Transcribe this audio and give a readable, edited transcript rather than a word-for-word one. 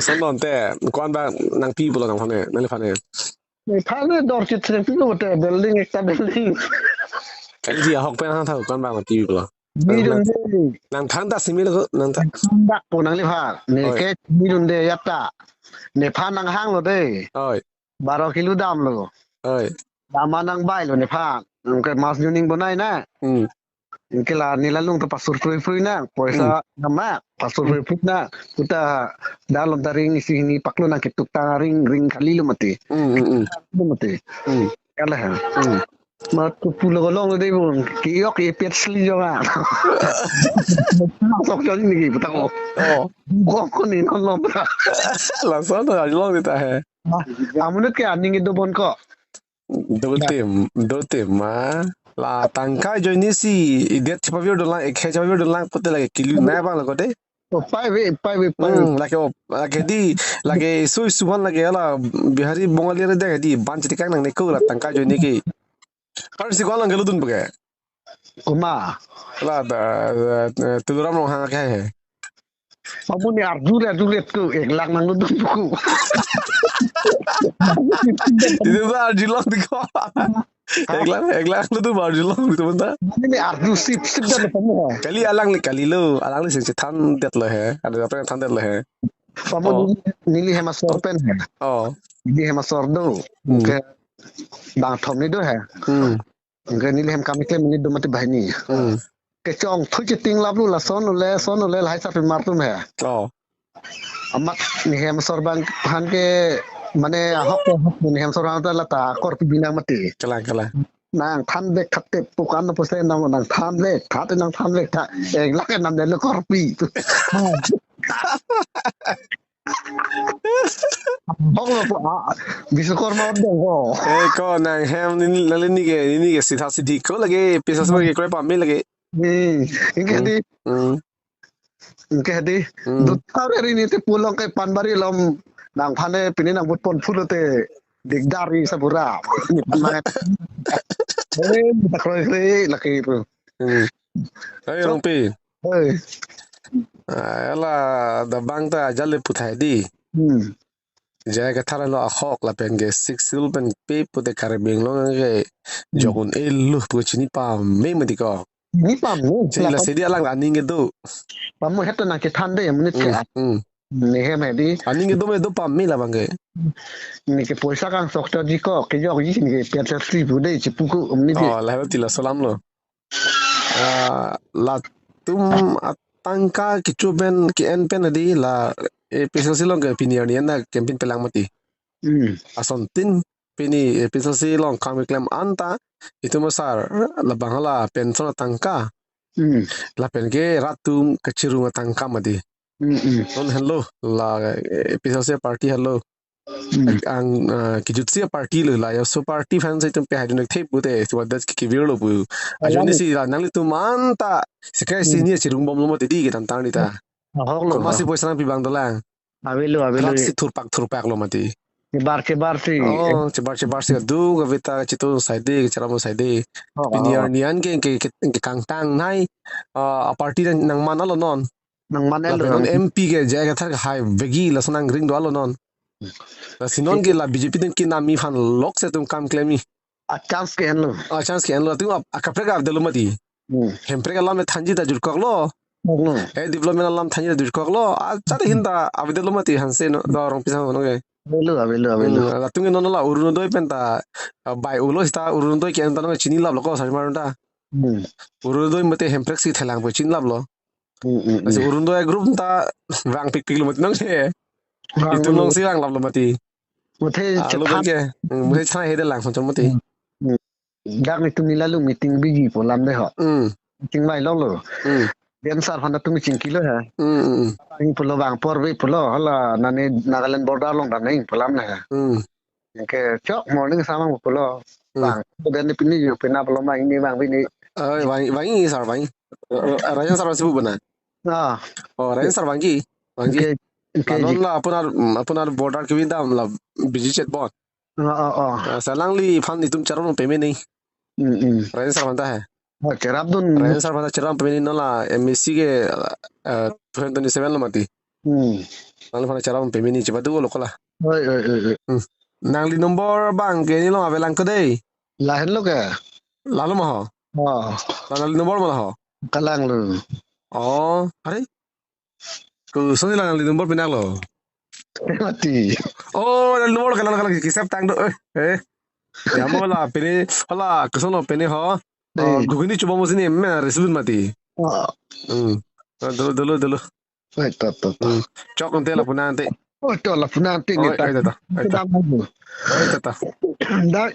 son non te kon ba nang pi bulo nang phane nang phane এখানে দরকার ছিল কিন্তু ওটা বিল্ডিং একটা building kan ji hok pe hang thau kon ba ma pi bulo মিরুন্ডে nang thang ta simi lo nang ta ডাক po nang liphak ne oi ke মিরুন্ডে yatta ne phan nang hang lo de oi 12 kilo dam lo oi dama nang bai lo ne phan ke mas juning bonai na ke la nila lung to pasur frui na poisa nama pasur frui na uta dalom taring isi ni paklo na kituk ta ring kali lo mati lo mati kala ha mà tụi phụ lừa lông đây buồn ký ốc cái pet sli cho à sọc cho những gì tao có nên con lông là son to lo ni ta he muốn cái anh những cái đồ bón cọ do tem ma la tangka jo ni si idet chapa vi do lang ekhe chapa vi do lang pote lage kilu na ba la ko de pai ve lage di lage sui suban lage la bihari bongali re de di ban chiti kang nang ne ko la tangka jo ni ki kar si ko lang gelu dun bage kuma la da tuduram lo hang ke he kamu ni arjur itu lang nang lu buku itu ba arjulong di ko eglang lu tu arjulong tu benda ini arjur sip dan kamu kali alang li sing than det lo he ada apa yang than det lo he kamu nili hema sorpen oh nili hema sordo ke bang thom ni do he ke nili hem kami ke mini do mati bahini cái chong thôi chỉ tiếng lắm luôn là son le lại sao phải mát luôn hả? Amat ni hem sorban han ke mane hok ni hem sorban ta lata kor bina mati. Kala. Nang than ve khatte pukan no pose nang than ve khat nang than ve tha ek lak nam de kor pi. Hok lo bisa kor mau dong ko. Ko nang hem ni ke sitha sithi ko lage pisa se ke koi pa me lage Ingke di dutar ini te pulang ke panbari lom nang pane pini nang pon fulo te digdari sabura kita kroy laki itu ayo rompi ala da bang ta jalle puthai di jaga thara lo akhok la pen ge 6 sil pen pe pute kare beng lo ge jogun elu pu chini pa me mati ko ni pam ni la sedi alang aning ge do pam mo heta na ke thande menit ke ni he me di aning ge do me do pam me la bang ge ni ke poisa kang sokto di ko ke jog ji ni ke pet tri bu dei chipuku omni di la ti la salam lo la tum atangka kichuben ki en pen di la episode silong ke pinier ni na campaign pelang mati ason tin pini episode silong kami klem anta itu masar la bangala pension tangka la pen ge ratum kachiru tangka mati non hello la episode party hello ang kijutsi party lo la yo so party fans item pe hadun thep bute so das ki virlo bu ajoni si la nang tu manta sekai senior chirung bom lo mati di ke tan ni ta masih poisa pi bang dolang avelo si thurpak lo mati cebar si du gavita chitu saide charamo saide pinier nian ke kangtang nai a party nang manalo non non MP ke jaga thar hai vegi la sanang ring do alo non la sinon ke la BJP tin ki nami fan lok se tum kam claimi a chance ke enlo tu akapre ga delu mati hempre ga la me thanji da jur koklo development alam thanji da jur koklo a chare hinda abdelu mati hanse no da rong pisa no ge avelo la tunge no la urunodoi penta bai ulo sta urunodoi ke anta no chini lab lo ko sa marunda urunodoi mate hemprex ki thelang po chin lab lo asi urunodoi group ta rang pik lo mati nang se itu nong si rang lab lo mati muthe chathan ke muthe chha he de lang son mati dak ni tu nila lu meeting biji po lam de ho meeting mai lo Dian sar hana tu micing kilo ha ing pulo bang por vi pulo hala nani Nagaland border long dan ing pulam na ke chok morning sama pulo bang dan ni pini yo pina pulo ma ini bang ini bang sar bang rajan sar sibu bana rajan sar bangi non la apunar border ke binda la biji chat bot salang li fan itum charon payment नहीं rajan sar banta है cerap dun rajan sar banta charon payment no la MSC ke 27 lo mati Nang fana cara pemini cepat dulu lo lah. Oi. Nang di nomor bang ke ni lo avelang ke deh. Lain lo ke? Lalu mah. Oh, Nang di nomor malah. kalang lo. Oh, hari. Ku soni lang di nomor pinang lo. Mati. Oh, di nomor kalau kisah tang do. Ya mo lah pini. Hala kesono pini ho. Gugini coba mo sini resubin mati. Oh, Dulu. tot. Cok nanti lah punah nanti. Oh, to la funanti Oh, ngita. ay tata. Kita mau. Ay tata. Da